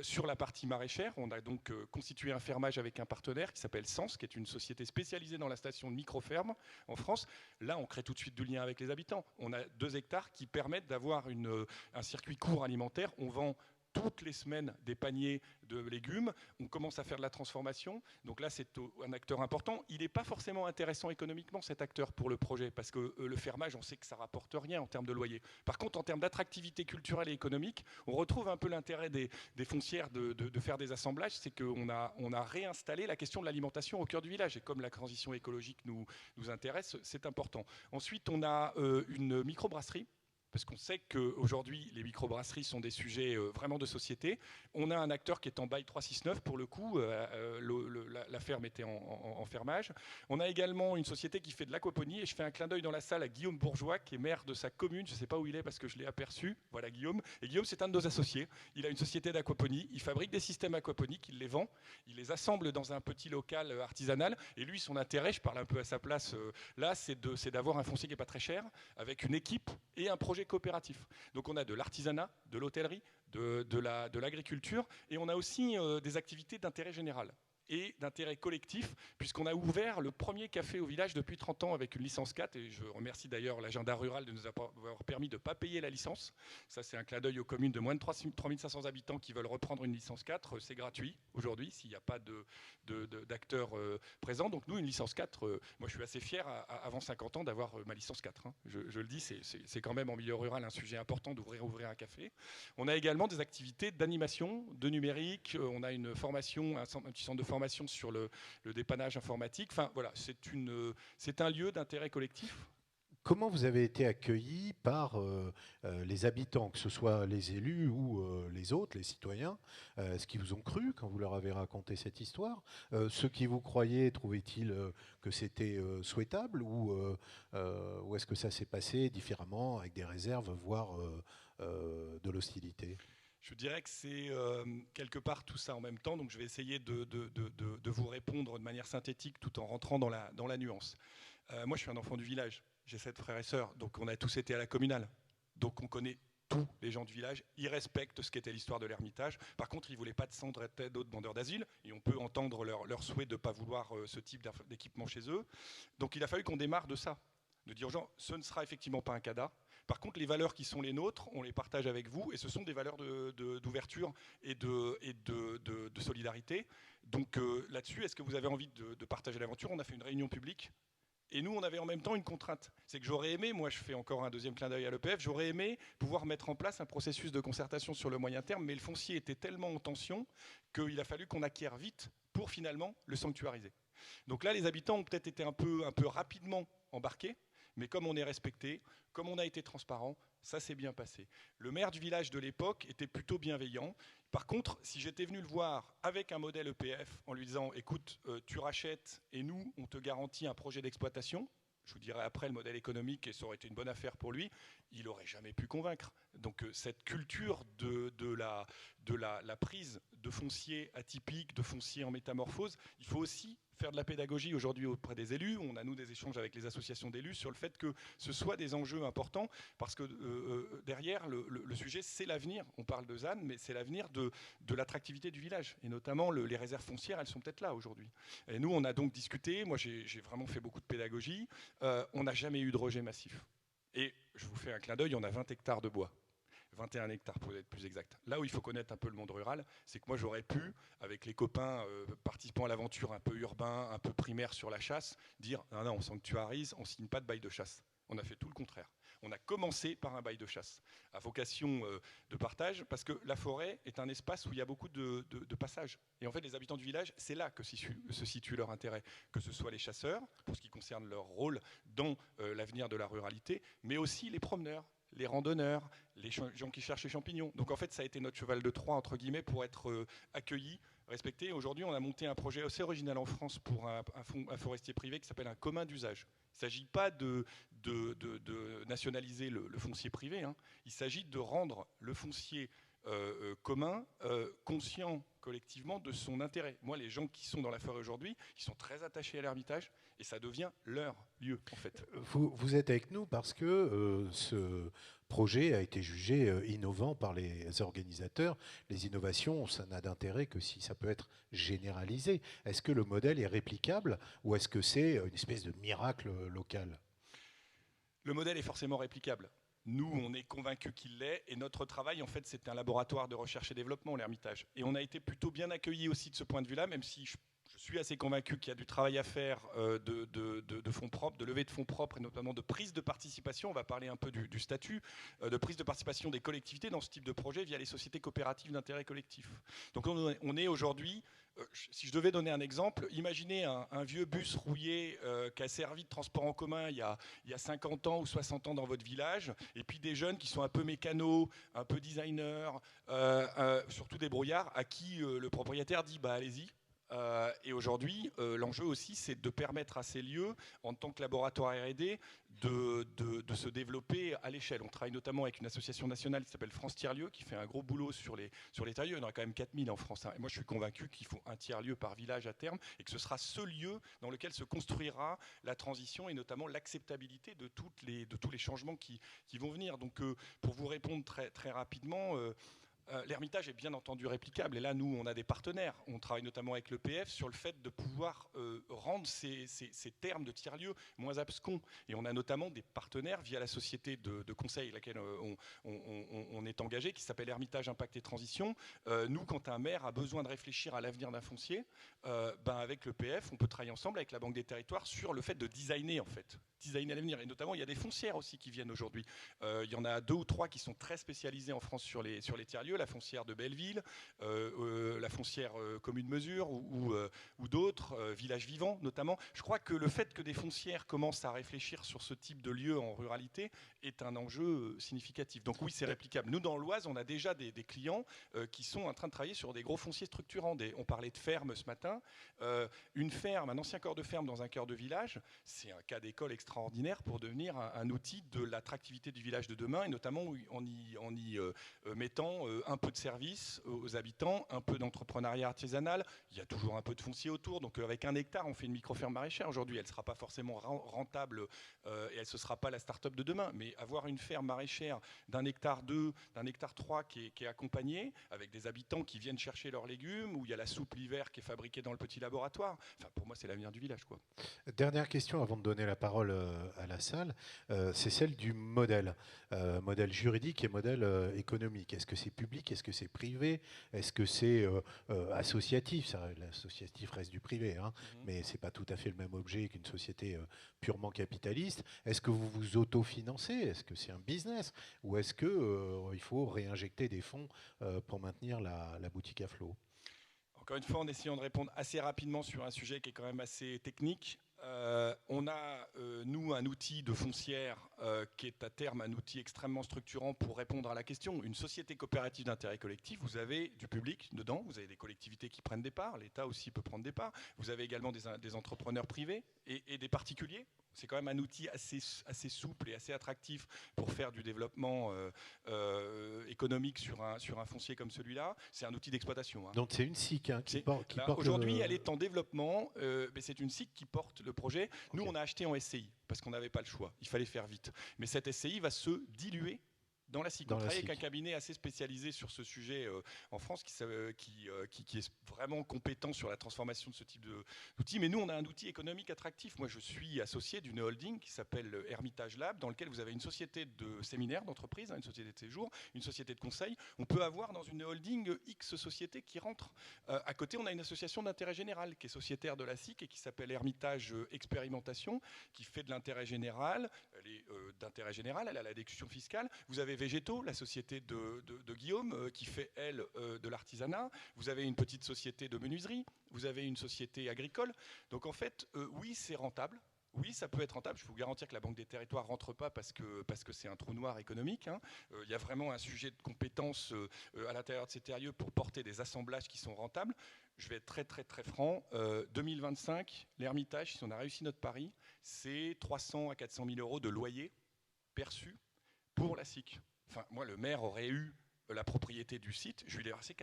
sur la partie maraîchère. On a donc constitué un fermage avec un partenaire qui s'appelle Sens, qui est une société spécialisée dans la station de micro-ferme en France. Là, on crée tout de suite du lien avec les habitants. On a 2 hectares qui permettent d'avoir un circuit court alimentaire. On vend toutes les semaines des paniers de légumes, on commence à faire de la transformation, donc là c'est un acteur important. Il n'est pas forcément intéressant économiquement cet acteur pour le projet, parce que le fermage, on sait que ça ne rapporte rien en termes de loyer. Par contre, en termes d'attractivité culturelle et économique, on retrouve un peu l'intérêt des foncières de faire des assemblages, c'est qu'on a réinstallé la question de l'alimentation au cœur du village, et comme la transition écologique nous intéresse, c'est important. Ensuite, on a une microbrasserie, parce qu'on sait qu'aujourd'hui, les microbrasseries sont des sujets vraiment de société. On a un acteur qui est en bail 369, pour le coup, la ferme était en fermage. On a également une société qui fait de l'aquaponie, et je fais un clin d'œil dans la salle à Guillaume Bourgeois, qui est maire de sa commune, je ne sais pas où il est parce que je l'ai aperçu, voilà Guillaume. Et Guillaume, c'est un de nos associés, il a une société d'aquaponie, il fabrique des systèmes aquaponiques, il les vend, il les assemble dans un petit local artisanal, et lui, son intérêt, je parle un peu à sa place là, c'est d'avoir un foncier qui n'est pas très cher, avec une équipe et un projet coopératif. Donc on a de l'artisanat, de l'hôtellerie, de l'agriculture, et on a aussi des activités d'intérêt général et d'intérêt collectif, puisqu'on a ouvert le premier café au village depuis 30 ans avec une licence 4, et je remercie d'ailleurs l'agenda rural de nous avoir permis de ne pas payer la licence. Ça, c'est un clin d'œil aux communes de moins de 3500 habitants qui veulent reprendre une licence 4. C'est gratuit aujourd'hui, s'il n'y a pas d'acteurs présents. Donc nous, une licence 4, moi je suis assez fier, avant 50 ans, d'avoir ma licence 4. Hein. Je le dis, c'est quand même en milieu rural un sujet important d'ouvrir un café. On a également des activités d'animation, de numérique. On a une formation, un petit centre de formation sur le dépannage informatique. Enfin, voilà, c'est un lieu d'intérêt collectif. Comment vous avez été accueillis par les habitants, que ce soit les élus ou les autres, les citoyens? Est-ce qu'ils vous ont cru quand vous leur avez raconté cette histoire? Ceux qui vous croyaient, trouvaient-ils que c'était souhaitable, ou est-ce que ça s'est passé différemment, avec des réserves, voire de l'hostilité? Je dirais que c'est quelque part tout ça en même temps, donc je vais essayer de vous répondre de manière synthétique tout en rentrant dans la nuance. Moi, je suis un enfant du village, j'ai 7 frères et sœurs, donc on a tous été à la communale. Donc on connaît tous les gens du village, ils respectent ce qu'était l'histoire de l'Ermitage. Par contre, ils ne voulaient pas de cendres d'autres demandeurs d'asile, et on peut entendre leur souhait de ne pas vouloir ce type d'équipement chez eux. Donc il a fallu qu'on démarre de ça, de dire aux gens, ce ne sera effectivement pas un CADA. Par contre, les valeurs qui sont les nôtres, on les partage avec vous, et ce sont des valeurs d'ouverture et de solidarité. Donc là-dessus, est-ce que vous avez envie de partager l'aventure? On a fait une réunion publique, et nous, on avait en même temps une contrainte. C'est que j'aurais aimé, moi je fais encore un deuxième clin d'œil à l'EPF, j'aurais aimé pouvoir mettre en place un processus de concertation sur le moyen terme, mais le foncier était tellement en tension qu'il a fallu qu'on acquiert vite pour finalement le sanctuariser. Donc là, les habitants ont peut-être été un peu rapidement embarqués, mais comme on est respecté, comme on a été transparent, ça s'est bien passé. Le maire du village de l'époque était plutôt bienveillant. Par contre, si j'étais venu le voir avec un modèle EPF en lui disant « écoute, tu rachètes et nous, on te garantit un projet d'exploitation », je vous dirai après le modèle économique, et ça aurait été une bonne affaire pour lui, il n'aurait jamais pu convaincre. Donc cette culture de la prise de foncier atypique, de foncier en métamorphose, il faut aussi faire de la pédagogie aujourd'hui auprès des élus. On a, nous, des échanges avec les associations d'élus sur le fait que ce soit des enjeux importants, parce que derrière, le sujet, c'est l'avenir. On parle de ZAN, mais c'est l'avenir de l'attractivité du village. Et notamment, les réserves foncières, elles sont peut-être là aujourd'hui. Et nous, on a donc discuté. Moi, j'ai vraiment fait beaucoup de pédagogie. On n'a jamais eu de rejet massif. Et je vous fais un clin d'œil, on a 20 hectares de bois. 21 hectares pour être plus exact. Là où il faut connaître un peu le monde rural, c'est que moi j'aurais pu, avec les copains participants à l'aventure un peu urbain, un peu primaire sur la chasse, dire non, on sanctuarise, on ne signe pas de bail de chasse. On a fait tout le contraire. On a commencé par un bail de chasse, à vocation de partage, parce que la forêt est un espace où il y a beaucoup de passages. Et en fait, les habitants du village, c'est là que se situe leur intérêt, que ce soit les chasseurs, pour ce qui concerne leur rôle dans l'avenir de la ruralité, mais aussi les promeneurs, les randonneurs, les gens qui cherchent les champignons. Donc en fait, ça a été notre cheval de Troie, entre guillemets, pour être accueillis, respectés. Aujourd'hui, on a monté un projet assez original en France pour un forestier privé qui s'appelle un commun d'usage. Il ne s'agit pas de nationaliser le foncier privé, hein. Il s'agit de rendre le foncier commun, conscient collectivement de son intérêt. Moi, les gens qui sont dans la forêt aujourd'hui, ils sont très attachés à l'Ermitage et ça devient leur lieu, en fait. Vous êtes avec nous parce que ce projet a été jugé innovant par les organisateurs. Les innovations, ça n'a d'intérêt que si ça peut être généralisé. Est-ce que le modèle est réplicable ou est-ce que c'est une espèce de miracle local ? Le modèle est forcément réplicable. Nous, on est convaincus qu'il l'est, et notre travail, en fait, c'est un laboratoire de recherche et développement, l'Ermitage. Et on a été plutôt bien accueillis aussi de ce point de vue-là, même si je suis assez convaincu qu'il y a du travail à faire de fonds propres, de levée de fonds propres, et notamment de prise de participation. On va parler un peu du statut, de prise de participation des collectivités dans ce type de projet via les sociétés coopératives d'intérêt collectif. Donc on est aujourd'hui... Si je devais donner un exemple, imaginez un vieux bus rouillé qui a servi de transport en commun il y a 50 ans ou 60 ans dans votre village, et puis des jeunes qui sont un peu mécanos, un peu designers, surtout des brouillards, à qui le propriétaire dit bah, allez-y. Et aujourd'hui, l'enjeu aussi, c'est de permettre à ces lieux, en tant que laboratoire R&D, de se développer à l'échelle. On travaille notamment avec une association nationale qui s'appelle France Tiers-Lieux, qui fait un gros boulot sur les tiers-lieux. Il y en aura quand même 4000 en France. Hein. Et moi, je suis convaincu qu'il faut un tiers-lieu par village à terme, et que ce sera ce lieu dans lequel se construira la transition, et notamment l'acceptabilité de tous les changements qui vont venir. Donc, pour vous répondre très, très rapidement... L'Ermitage est bien entendu réplicable, et là nous on a des partenaires, on travaille notamment avec l'EPF sur le fait de pouvoir rendre ces termes de tiers-lieux moins abscons, et on a notamment des partenaires via la société de conseil avec laquelle on est engagé, qui s'appelle Ermitage Impact et Transition. Nous, quand un maire a besoin de réfléchir à l'avenir d'un foncier, avec l'EPF on peut travailler ensemble avec la Banque des Territoires sur le fait de designer l'avenir, et notamment il y a des foncières aussi qui viennent aujourd'hui. Il y en a 2 ou 3 qui sont très spécialisées en France sur les tiers-lieux, la foncière de Belleville, la foncière Commune Mesure ou d'autres, Village Vivant notamment. Je crois que le fait que des foncières commencent à réfléchir sur ce type de lieu en ruralité est un enjeu significatif. Donc oui, c'est réplicable. Nous, dans l'Oise, on a déjà des clients qui sont en train de travailler sur des gros fonciers structurants. On parlait de ferme ce matin. Une ferme, un ancien corps de ferme dans un cœur de village, c'est un cas d'école extraordinaire pour devenir un outil de l'attractivité du village de demain, et notamment en y mettant un peu de service aux habitants, un peu d'entrepreneuriat artisanal. Il y a toujours un peu de foncier autour. Donc avec 1 hectare, on fait une micro-ferme maraîchère. Aujourd'hui, elle ne sera pas forcément rentable et elle ne sera pas la start-up de demain. Mais avoir une ferme maraîchère d'1 hectare 2, d'1 hectare 3 qui est accompagnée, avec des habitants qui viennent chercher leurs légumes, où il y a la soupe l'hiver qui est fabriquée dans le petit laboratoire. Enfin, pour moi, c'est l'avenir du village, quoi. Dernière question avant de donner la parole à la salle, c'est celle du modèle. Modèle juridique et modèle économique. Est-ce que c'est public? Est-ce que c'est privé? Est-ce que c'est associatif? L'associatif reste du privé, hein, mais ce n'est pas tout à fait le même objet qu'une société purement capitaliste. Est-ce que vous vous autofinancez? Est-ce que c'est un business? Ou est-ce qu'il faut réinjecter des fonds pour maintenir la boutique à flot? Encore une fois, en essayant de répondre assez rapidement sur un sujet qui est quand même assez technique, on a, nous, un outil de foncière qui est à terme un outil extrêmement structurant pour répondre à la question. Une société coopérative d'intérêt collectif, vous avez du public dedans, vous avez des collectivités qui prennent des parts, l'État aussi peut prendre des parts, vous avez également des entrepreneurs privés et des particuliers. C'est quand même un outil assez souple et assez attractif pour faire du développement économique sur un foncier comme celui-là. C'est un outil d'exploitation. Hein. Donc c'est une SIC qui porte aujourd'hui, elle est en développement, mais c'est une SIC qui porte le projet. Nous, on a acheté en SCI parce qu'on n'avait pas le choix. Il fallait faire vite. Mais cette SCI va se diluer dans la SIC. On travaille avec un cabinet assez spécialisé sur ce sujet en France qui est vraiment compétent sur la transformation de ce type d'outils. Mais nous, on a un outil économique attractif. Moi, je suis associé d'une holding qui s'appelle Hermitage Lab, dans lequel vous avez une société de séminaire, d'entreprise, une société de séjour, une société de conseil. On peut avoir dans une holding X sociétés qui rentrent. À côté, on a une association d'intérêt général qui est sociétaire de la SIC et qui s'appelle Hermitage Expérimentation, qui fait de l'intérêt général. Elle est d'intérêt général, elle a la déduction fiscale. Vous avez Végétaux, la société de Guillaume, qui fait, elle, de l'artisanat. Vous avez une petite société de menuiserie. Vous avez une société agricole. Donc en fait, oui, c'est rentable. Oui, ça peut être rentable. Je peux vous garantir que la Banque des Territoires ne rentre pas parce que c'est un trou noir économique. Hein. Il y a vraiment un sujet de compétence à l'intérieur de ces terriers pour porter des assemblages qui sont rentables. Je vais être très, très, très franc. 2025, l'Hermitage, si on a réussi notre pari, c'est 300 à 400 000 euros de loyer perçus pour la SIC. Enfin, moi, le maire aurait eu la propriété du site, je lui ai versé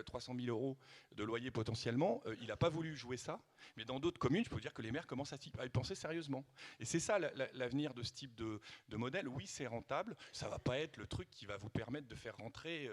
300 000 € de loyer potentiellement, il n'a pas voulu jouer ça, mais dans d'autres communes, je peux vous dire que les maires commencent à y penser sérieusement. Et c'est ça l'avenir de ce type de modèle. Oui, c'est rentable, ça ne va pas être le truc qui va vous permettre de faire rentrer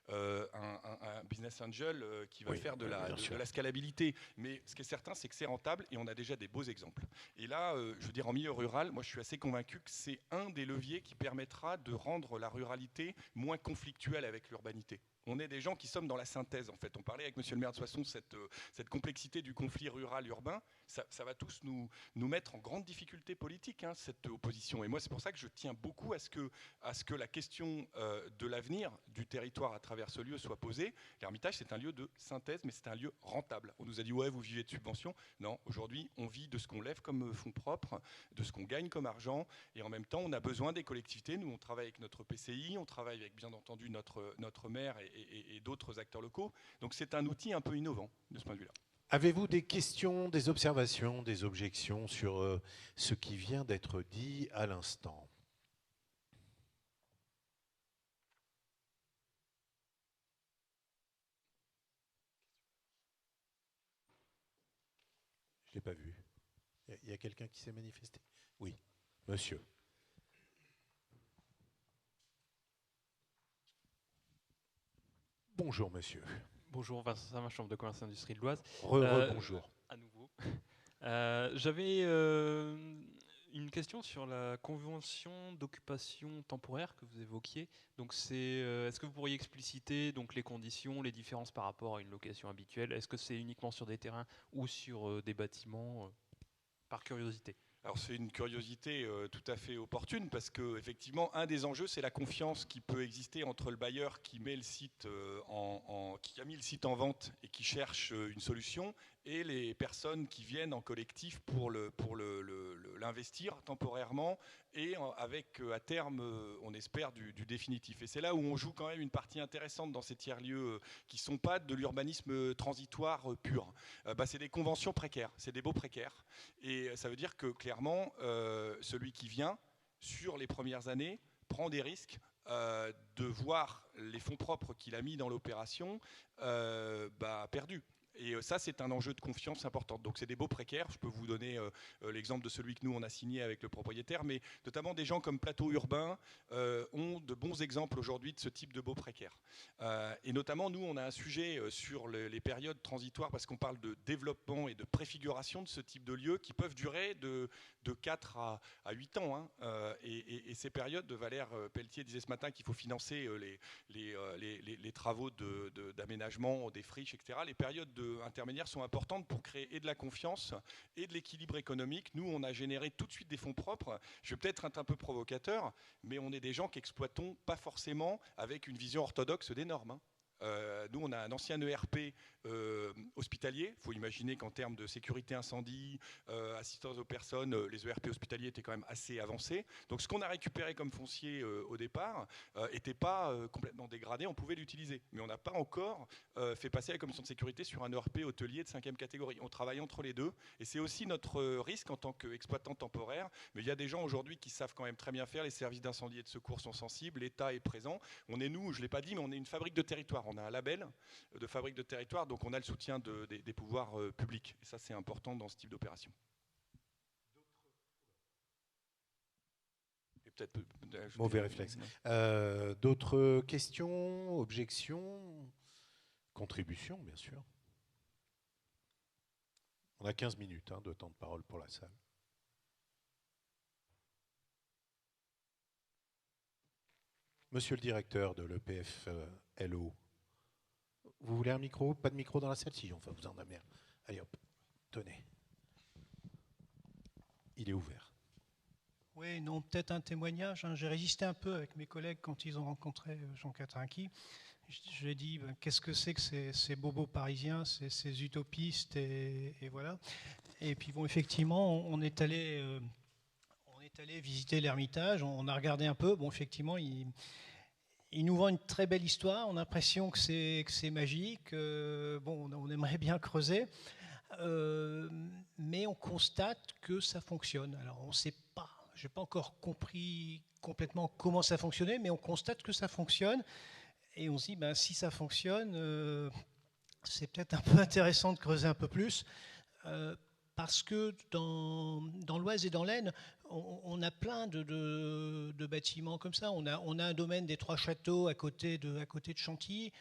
un business angel qui va faire de la scalabilité, mais ce qui est certain, c'est que c'est rentable et on a déjà des beaux exemples. Et là, je veux dire, en milieu rural, moi je suis assez convaincu que c'est un des leviers qui permettra de rendre la ruralité moins conflictuelle avec l'urbanité. On est des gens qui sommes dans la synthèse, en fait. On parlait avec monsieur le maire de Soissons, cette complexité du conflit rural-urbain, ça va tous nous mettre en grande difficulté politique, hein, cette opposition. Et moi, c'est pour ça que je tiens beaucoup à ce que la question de l'avenir du territoire à travers ce lieu soit posée. L'Ermitage, c'est un lieu de synthèse, mais c'est un lieu rentable. On nous a dit, ouais, vous vivez de subventions. Non, aujourd'hui, on vit de ce qu'on lève comme fonds propres, de ce qu'on gagne comme argent, et en même temps, on a besoin des collectivités. Nous, on travaille avec notre PCI, on travaille avec, bien entendu, notre maire et d'autres acteurs locaux. Donc c'est un outil un peu innovant de ce point de vue-là. Avez-vous des questions, des observations, des objections sur ce qui vient d'être dit à l'instant? Je ne l'ai pas vu. Il y a quelqu'un qui s'est manifesté? Oui, monsieur. Bonjour, monsieur. Bonjour, Vincent Samin, Chambre de commerce et industrie de l'Oise. Bonjour. À nouveau. J'avais une question sur la convention d'occupation temporaire que vous évoquiez. Donc, est-ce que vous pourriez expliciter donc, les conditions, les différences par rapport à une location habituelle? Est-ce que c'est uniquement sur des terrains ou sur des bâtiments, par curiosité? Alors c'est une curiosité tout à fait opportune parce que effectivement un des enjeux c'est la confiance qui peut exister entre le bailleur qui met le site qui a mis le site en vente et qui cherche une solution et les personnes qui viennent en collectif pour l'investir temporairement et avec à terme on espère du définitif. Et c'est là où on joue quand même une partie intéressante dans ces tiers-lieux qui ne sont pas de l'urbanisme transitoire pur. C'est des conventions précaires, c'est des baux précaires et ça veut dire que clairement celui qui vient sur les premières années prend des risques de voir les fonds propres qu'il a mis dans l'opération perdus. Et ça, c'est un enjeu de confiance important. Donc, c'est des baux précaires. Je peux vous donner l'exemple de celui que nous, on a signé avec le propriétaire. Mais notamment, des gens comme Plateau Urbain ont de bons exemples aujourd'hui de ce type de baux précaires. Et notamment, nous, on a un sujet sur les périodes transitoires parce qu'on parle de développement et de préfiguration de ce type de lieux qui peuvent durer de 4 à 8 ans. Hein. Et ces périodes, Valère Pelletier disait ce matin qu'il faut financer les travaux d'aménagement, des friches, etc. Les périodes intermédiaires sont importantes pour créer et de la confiance et de l'équilibre économique. Nous, on a généré tout de suite des fonds propres. Je vais peut-être être un peu provocateur, mais on est des gens qui exploitons pas forcément avec une vision orthodoxe des normes. Hein. Nous, on a un ancien ERP hospitalier. Il faut imaginer qu'en termes de sécurité incendie, assistance aux personnes, les ERP hospitaliers étaient quand même assez avancés. Donc ce qu'on a récupéré comme foncier au départ n'était pas complètement dégradé, on pouvait l'utiliser. Mais on n'a pas encore fait passer la commission de sécurité sur un ERP hôtelier de 5e catégorie. On travaille entre les deux et c'est aussi notre risque en tant qu'exploitant temporaire. Mais il y a des gens aujourd'hui qui savent quand même très bien faire, les services d'incendie et de secours sont sensibles, l'État est présent. On est nous, je ne l'ai pas dit, mais on est une fabrique de territoire. On a un label de fabrique de territoire, donc on a le soutien des pouvoirs publics. Et ça, c'est important dans ce type d'opération. Mauvais réflexe. D'autres questions, objections, contributions, bien sûr. On a 15 minutes de temps de parole pour la salle. Monsieur le directeur de l'EPF-LO, vous voulez un micro? Pas de micro dans la salle? Si, on va vous en amener un. Allez hop, tenez. Il est ouvert. Oui, non, peut-être un témoignage. J'ai résisté un peu avec mes collègues quand ils ont rencontré Jean Catrinqui. Je lui ai dit, qu'est-ce que c'est que ces bobos parisiens, ces utopistes, et voilà. Et puis bon, effectivement, on est allé visiter l'Ermitage, on a regardé un peu. Bon, effectivement, il nous vend une très belle histoire. On a l'impression que c'est magique. On aimerait bien creuser. Mais on constate que ça fonctionne. Alors, on ne sait pas. Je n'ai pas encore compris complètement comment ça fonctionnait, mais on constate que ça fonctionne. Et on se dit, ben, si ça fonctionne, c'est peut-être un peu intéressant de creuser un peu plus. Parce que dans l'Oise et dans l'Aisne, on a plein de bâtiments comme ça. On a un domaine des Trois Châteaux à côté de Chantilly,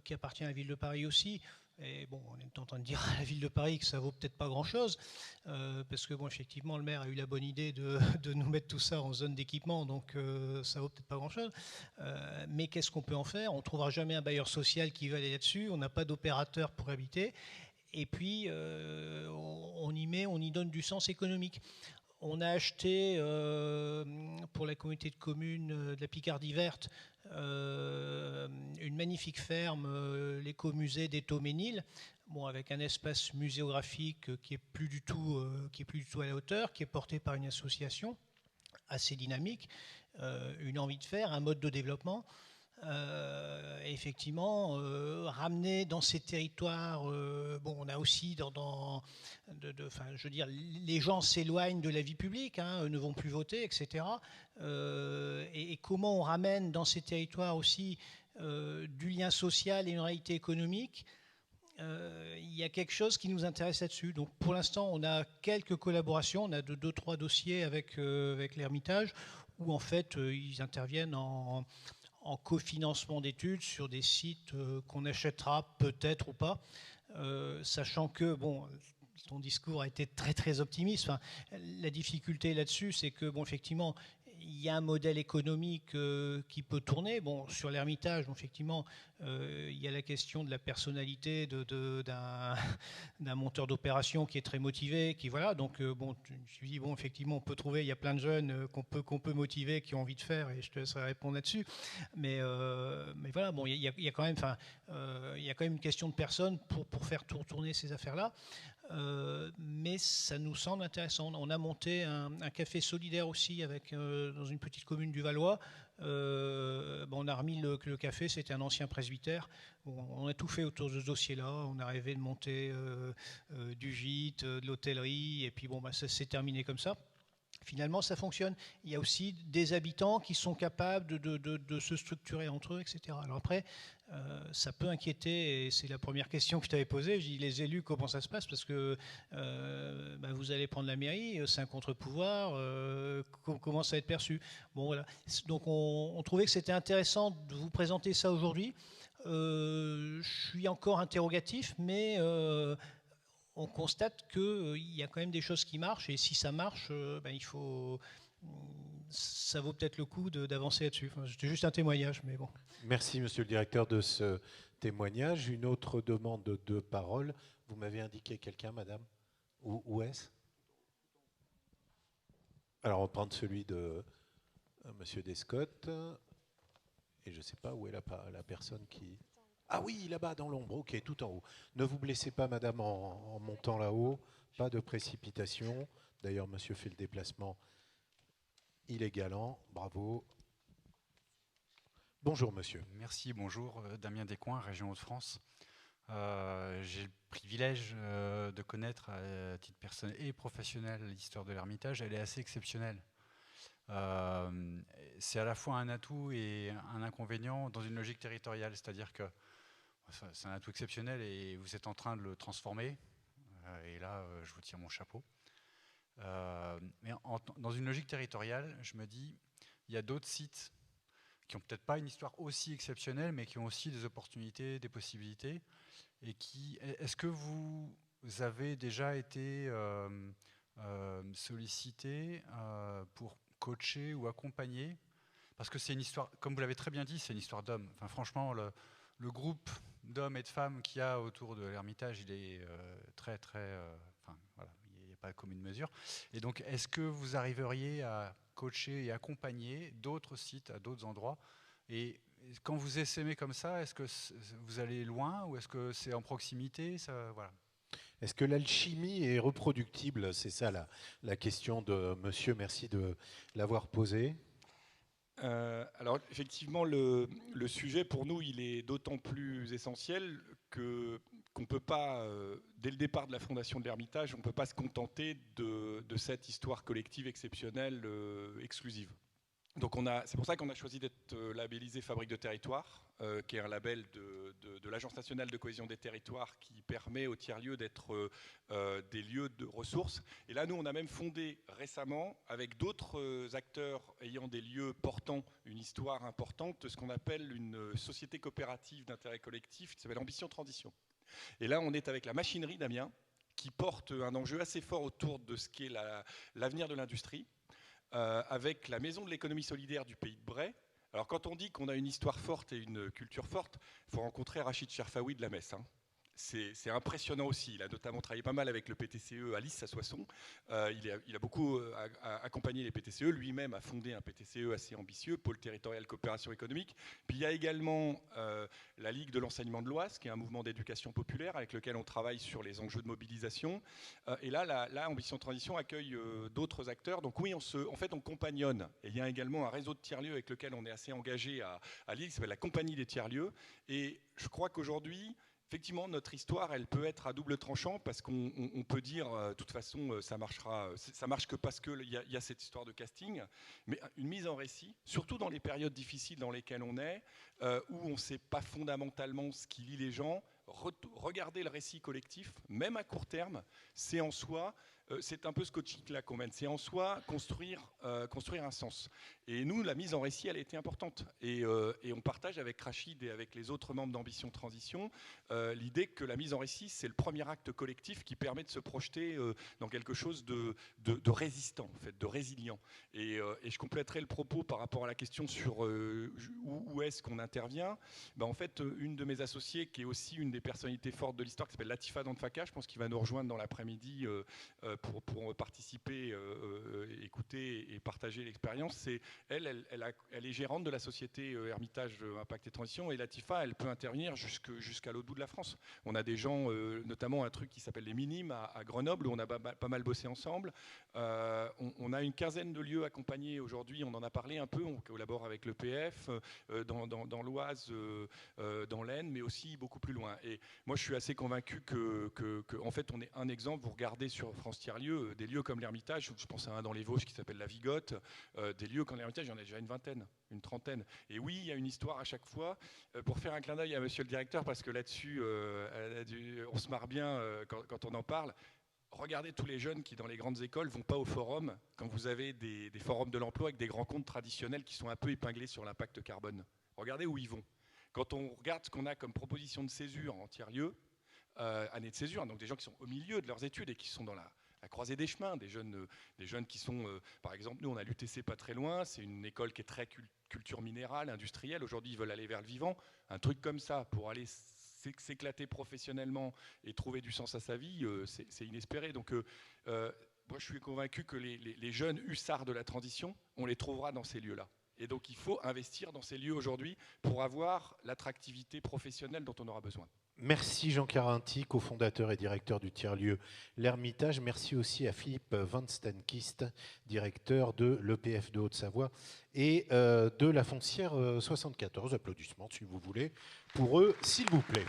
qui appartient à la ville de Paris aussi. Et bon, on est en train de dire à la ville de Paris que ça vaut peut-être pas grand-chose, parce que bon, effectivement, le maire a eu la bonne idée de nous mettre tout ça en zone d'équipement, donc ça vaut peut-être pas grand-chose. Mais qu'est-ce qu'on peut en faire? On trouvera jamais un bailleur social qui va aller là-dessus. On n'a pas d'opérateur pour habiter. Et puis, on y donne du sens économique. On a acheté pour la communauté de communes de la Picardie verte une magnifique ferme, l'écomusée d'Étaux-Ménil, bon, avec un espace muséographique qui est plus du tout à la hauteur, qui est porté par une association assez dynamique, une envie de faire, un mode de développement. Effectivement, ramener dans ces territoires, bon, on a aussi je veux dire, les gens s'éloignent de la vie publique, hein, ne vont plus voter, etc. Et comment on ramène dans ces territoires aussi du lien social et une réalité économique. Il y a quelque chose qui nous intéresse là-dessus. Donc pour l'instant, on a quelques collaborations, on a 2-3 dossiers avec l'Ermitage, où en fait ils interviennent en cofinancement d'études sur des sites qu'on achètera peut-être ou pas, sachant que, bon, ton discours a été très très optimiste. Enfin, la difficulté là-dessus, c'est que, bon, effectivement, il y a un modèle économique qui peut tourner. Bon, sur l'Ermitage, bon, effectivement, il y a la question de la personnalité d'un monteur d'opération qui est très motivé, qui voilà. Donc, bon, je me suis dit, bon, effectivement, on peut trouver, il y a plein de jeunes qu'on peut motiver, qui ont envie de faire, et je te laisserai répondre là-dessus. Mais voilà, bon, il y a quand même, il y a quand même une question de personnes pour faire tourner ces affaires-là. Mais ça nous semble intéressant. On a monté un café solidaire aussi dans une petite commune du Valois. On a remis le café, c'était un ancien presbytère. Bon, on a tout fait autour de ce dossier-là. On a rêvé de monter du gîte, de l'hôtellerie, et puis bon, ça s'est terminé comme ça. Finalement, ça fonctionne. Il y a aussi des habitants qui sont capables de se structurer entre eux, etc. Alors après, ça peut inquiéter, et c'est la première question que je t'avais posée. Je dis, les élus, comment ça se passe? Parce que vous allez prendre la mairie, c'est un contre-pouvoir, comment ça va être perçu? Bon, voilà. Donc on trouvait que c'était intéressant de vous présenter ça aujourd'hui. Je suis encore interrogatif, mais on constate qu'il y a quand même des choses qui marchent, et si ça marche, ça vaut peut-être le coup d'avancer là-dessus. Enfin, c'était juste un témoignage, mais bon. Merci, monsieur le directeur, de ce témoignage. Une autre demande de parole. Vous m'avez indiqué quelqu'un, madame? Où est-ce? Alors, on va prendre celui de monsieur Descottes. Et je ne sais pas où est la personne qui... Ah oui, là-bas, dans l'ombre. Ok, tout en haut. Ne vous blessez pas, madame, en montant là-haut. Pas de précipitation. D'ailleurs, monsieur fait le déplacement. Il est galant. Bravo. Bonjour, monsieur. Merci, bonjour. Damien Descoings, région Hauts-de-France. J'ai le privilège de connaître à titre personnel et professionnel l'histoire de l'Ermitage. Elle est assez exceptionnelle. C'est à la fois un atout et un inconvénient dans une logique territoriale, c'est-à-dire que c'est un atout exceptionnel et vous êtes en train de le transformer, et là je vous tire mon chapeau. Mais dans une logique territoriale, je me dis, il y a d'autres sites qui n'ont peut-être pas une histoire aussi exceptionnelle, mais qui ont aussi des opportunités, des possibilités. Et est-ce que vous avez déjà été sollicité pour coacher ou accompagner? Parce que c'est une histoire, comme vous l'avez très bien dit, c'est une histoire d'hommes. Enfin, franchement, le groupe d'hommes et de femmes qu'il y a autour de l'Ermitage, il est très, très... voilà, il n'y a pas de commune mesure. Et donc, est-ce que vous arriveriez à coacher et accompagner d'autres sites à d'autres endroits? Et quand vous essaimez comme ça, est-ce que vous allez loin ou est-ce que c'est en proximité? Voilà. Est-ce que l'alchimie est reproductible? C'est ça la question de monsieur. Merci de l'avoir posée. Alors effectivement, le sujet pour nous, il est d'autant plus essentiel qu'on ne peut pas, dès le départ de la fondation de l'Ermitage, on ne peut pas se contenter de cette histoire collective exceptionnelle exclusive. Donc c'est pour ça qu'on a choisi d'être labellisé Fabrique de territoire, qui est un label de l'Agence nationale de cohésion des territoires qui permet aux tiers-lieux d'être des lieux de ressources. Et là, nous, on a même fondé récemment, avec d'autres acteurs ayant des lieux portant une histoire importante, ce qu'on appelle une société coopérative d'intérêt collectif qui s'appelle Ambition Transition. Et là, on est avec la machinerie d'Amiens, qui porte un enjeu assez fort autour de ce qui est l'avenir de l'industrie. Avec la Maison de l'économie solidaire du Pays de Bray. Alors quand on dit qu'on a une histoire forte et une culture forte, il faut rencontrer Rachid Cherfaoui de la Messe. C'est impressionnant aussi. Il a notamment travaillé pas mal avec le PTCE à Lys, à Soissons. Il a beaucoup accompagné les PTCE. Lui-même a fondé un PTCE assez ambitieux, Pôle territorial coopération économique. Puis il y a également la Ligue de l'enseignement de l'Oise, qui est un mouvement d'éducation populaire avec lequel on travaille sur les enjeux de mobilisation. Et là, Ambition Transition accueille d'autres acteurs. Donc oui, en fait, on compagnonne. Et il y a également un réseau de tiers-lieux avec lequel on est assez engagé à Lille, qui s'appelle la Compagnie des tiers-lieux. Et je crois qu'aujourd'hui, effectivement, notre histoire, elle peut être à double tranchant parce qu'on peut dire, de toute façon, ça marche que parce qu'il y a cette histoire de casting. Mais une mise en récit, surtout dans les périodes difficiles dans lesquelles on est, où on ne sait pas fondamentalement ce qui lie les gens, regarder le récit collectif, même à court terme, c'est en soi, c'est un peu ce coaching-là qu'on mène, c'est en soi construire un sens. Et nous, la mise en récit, elle a été importante. Et on partage avec Rachid et avec les autres membres d'Ambition Transition l'idée que la mise en récit, c'est le premier acte collectif qui permet de se projeter dans quelque chose de résistant, en fait, de résilient. Et je compléterai le propos par rapport à la question sur où est-ce qu'on intervient. Ben, en fait, une de mes associées, qui est aussi une des personnalités fortes de l'histoire, qui s'appelle Latifa Danfaka, je pense qu'il va nous rejoindre dans l'après-midi pour participer, écouter et partager l'expérience. Elle est gérante de la société Hermitage Impact et Transition, et Latifa, elle peut intervenir jusqu'à l'autre bout de la France. On a des gens, notamment un truc qui s'appelle les Minimes à Grenoble, où on a pas mal bossé ensemble. On a une quinzaine de lieux accompagnés aujourd'hui, on en a parlé un peu, on collabore avec l'EPF, dans l'Oise, dans l'Aisne, mais aussi beaucoup plus loin. Et moi, je suis assez convaincu que en fait, on est un exemple. Vous regardez sur France Tiers-Lieux, des lieux comme l'Hermitage, je pense à un dans les Vosges qui s'appelle la Vigotte, des lieux comme l'Hermitage, il y en a déjà une vingtaine, une trentaine. Et oui, il y a une histoire à chaque fois. Pour faire un clin d'œil à monsieur le directeur, parce que là-dessus, on se marre bien quand on en parle. Regardez tous les jeunes qui, dans les grandes écoles, ne vont pas au forum quand vous avez des forums de l'emploi avec des grands comptes traditionnels qui sont un peu épinglés sur l'impact carbone. Regardez où ils vont. Quand on regarde ce qu'on a comme proposition de césure en tiers-lieu, année de césure, donc des gens qui sont au milieu de leurs études et qui sont dans la croisée des chemins, des jeunes qui sont, par exemple, nous on a l'UTC pas très loin, c'est une école qui est très culture minérale, industrielle, aujourd'hui ils veulent aller vers le vivant, un truc comme ça pour aller s'éclater professionnellement et trouver du sens à sa vie, c'est inespéré. Donc moi je suis convaincu que les jeunes hussards de la transition, on les trouvera dans ces lieux-là. Et donc il faut investir dans ces lieux aujourd'hui pour avoir l'attractivité professionnelle dont on aura besoin. Merci Jean Carinti, cofondateur et directeur du tiers-lieu L'Hermitage. Merci aussi à Philippe Van Stenkist, directeur de l'EPF de Haute-Savoie et de la Foncière 74. Applaudissements si vous voulez pour eux, s'il vous plaît.